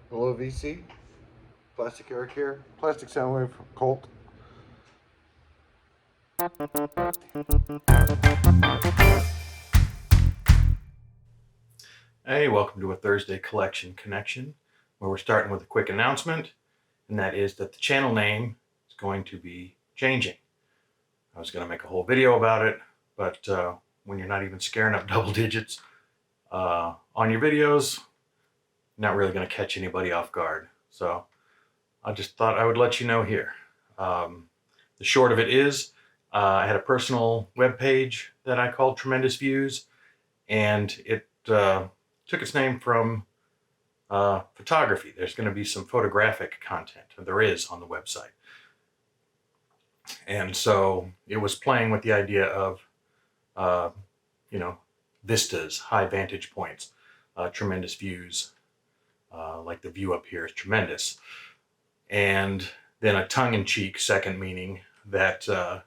Hello, VC. Plastic Eric here. Plastic Soundwave Colt. Hey, welcome to a Thursday Collection Connection, where we're starting with a quick announcement, and that is that the channel name is going to be changing. I was going to make a whole video about it, but when you're not even scaring up double digits on your videos, you're not really going to catch anybody off guard. So I just thought I would let you know here. The short of it is, I had a personal web page that I called Tremendous Views, and it took its name from photography. There's going to be some photographic content, or there is on the website. And so it was playing with the idea of, uh, vistas, high vantage points, tremendous views, like the view up here is tremendous. And then a tongue-in-cheek second meaning that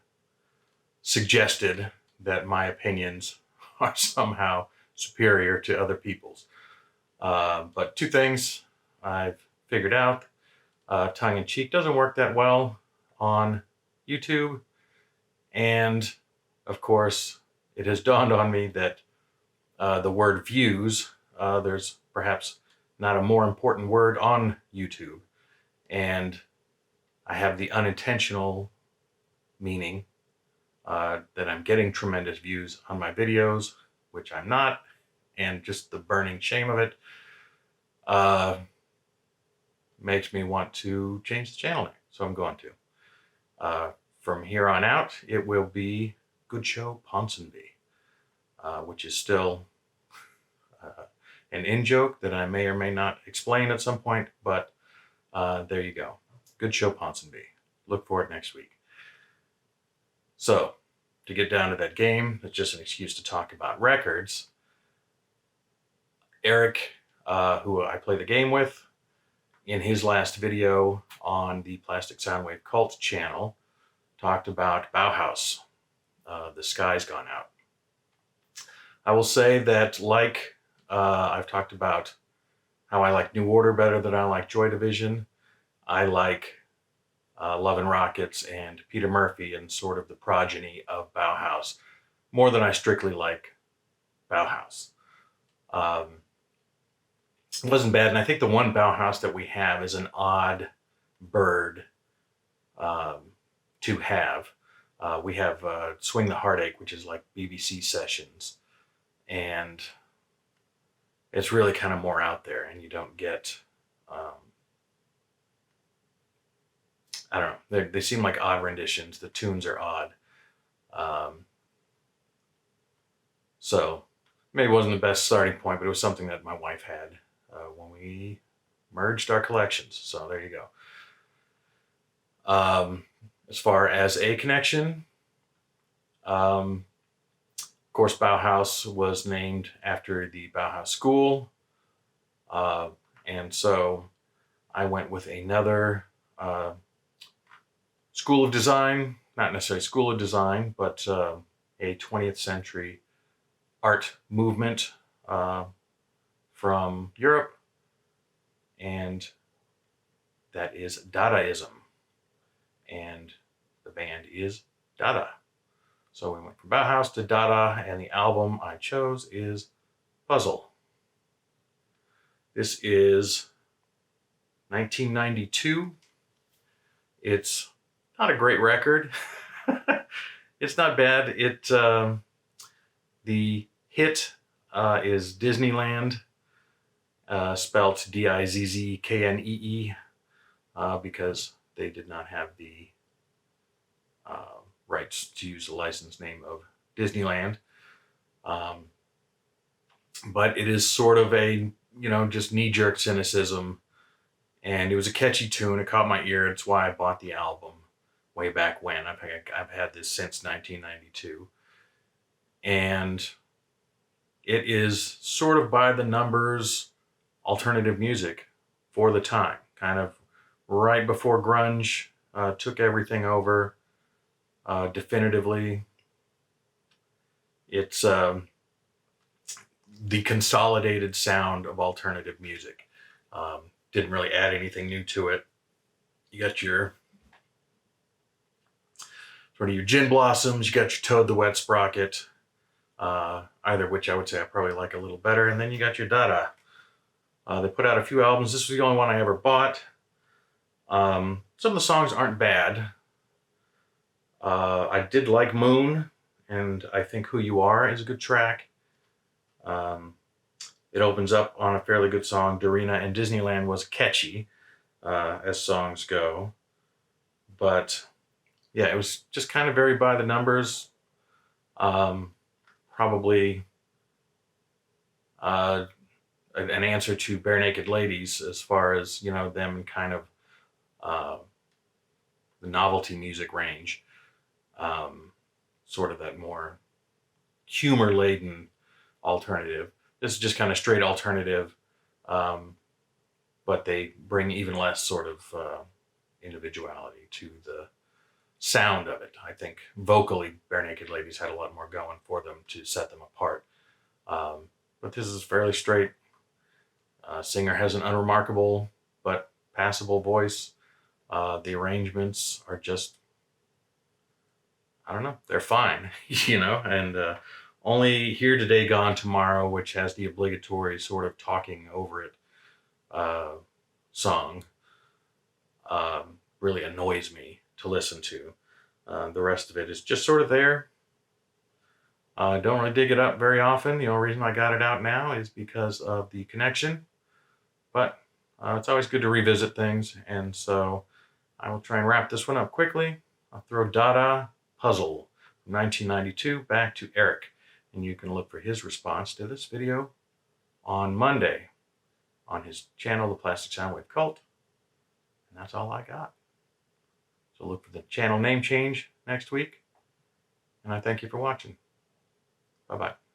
suggested that my opinions are somehow superior to other people's. But two things I've figured out. Tongue-in-cheek doesn't work that well on YouTube. And of course, it has dawned on me that the word views, there's perhaps not a more important word on YouTube. And I have the unintentional meaning that I'm getting tremendous views on my videos, which I'm not, and just the burning shame of it makes me want to change the channel name. So I'm going to. From here on out, it will be Good Show Ponsonby, which is still an in-joke that I may or may not explain at some point, but there you go. Good Show Ponsonby. Look for it next week. So, to get down to that game, that's just an excuse to talk about records. Eric, who I play the game with, in his last video on the Plastic Soundwave Cult channel, talked about Bauhaus, The Sky's Gone Out. I will say that, like I've talked about how I like New Order better than I like Joy Division, I like Love and Rockets and Peter Murphy and sort of the progeny of Bauhaus more than I strictly like Bauhaus. It wasn't bad, and I think the one Bauhaus that we have is an odd bird to have. We have Swing the Heartache, which is like BBC sessions, and it's really kind of more out there, and you don't get, I don't know, they seem like odd renditions. The tunes are odd. So maybe it wasn't the best starting point, but it was something that my wife had when we merged our collections. So there you go. As far as a connection, of course, Bauhaus was named after the Bauhaus School. And so I went with another school of design, not necessarily school of design, but a 20th century art movement from Europe, and that is Dadaism. And the band is Dada. So we went from Bauhaus to Dada, and the album I chose is Puzzle. This is 1992. It's not a great record. It's not bad. The hit is Disneyland, spelt Dizzknee, because they did not have the rights to use the license name of Disneyland. But it is sort of a, just knee-jerk cynicism, and it was a catchy tune. It caught my ear. It's why I bought the album way back when. I've had this since 1992. And it is sort of by the numbers alternative music for the time, kind of right before grunge took everything over definitively. It's the consolidated sound of alternative music. didn't really add anything new to it. You got your sort of your Gin Blossoms, you got your Toad the Wet Sprocket, either of which I would say I probably like a little better. And then you got your Dada. They put out a few albums. This was the only one I ever bought. Some of the songs aren't bad. I did like Moon, and I think Who You Are is a good track. It opens up on a fairly good song. Dorina and Disneyland was catchy, as songs go. But yeah, it was just kind of very by the numbers. Probably an answer to Bare Naked Ladies as far as, you know, them kind of the novelty music range. Sort of that more humor-laden alternative. This is just kind of straight alternative, but they bring even less sort of individuality to the sound of it. I think vocally, Bare Naked Ladies had a lot more going for them to set them apart. But this is fairly straight. Singer has an unremarkable but passable voice. The arrangements are just, I don't know, they're fine, you know, and only Here Today, Gone Tomorrow, which has the obligatory sort of talking over it song, really annoys me to listen to. The rest of it is just sort of there. I don't really dig it up very often. The only reason I got it out now is because of the connection. But it's always good to revisit things, and so I will try and wrap this one up quickly. I'll throw Dada Puzzle from 1992 back to Eric, and you can look for his response to this video on Monday on his channel, The Plastic Soundwave Cult. And that's all I got. So look for the channel name change next week, and I thank you for watching. Bye-bye.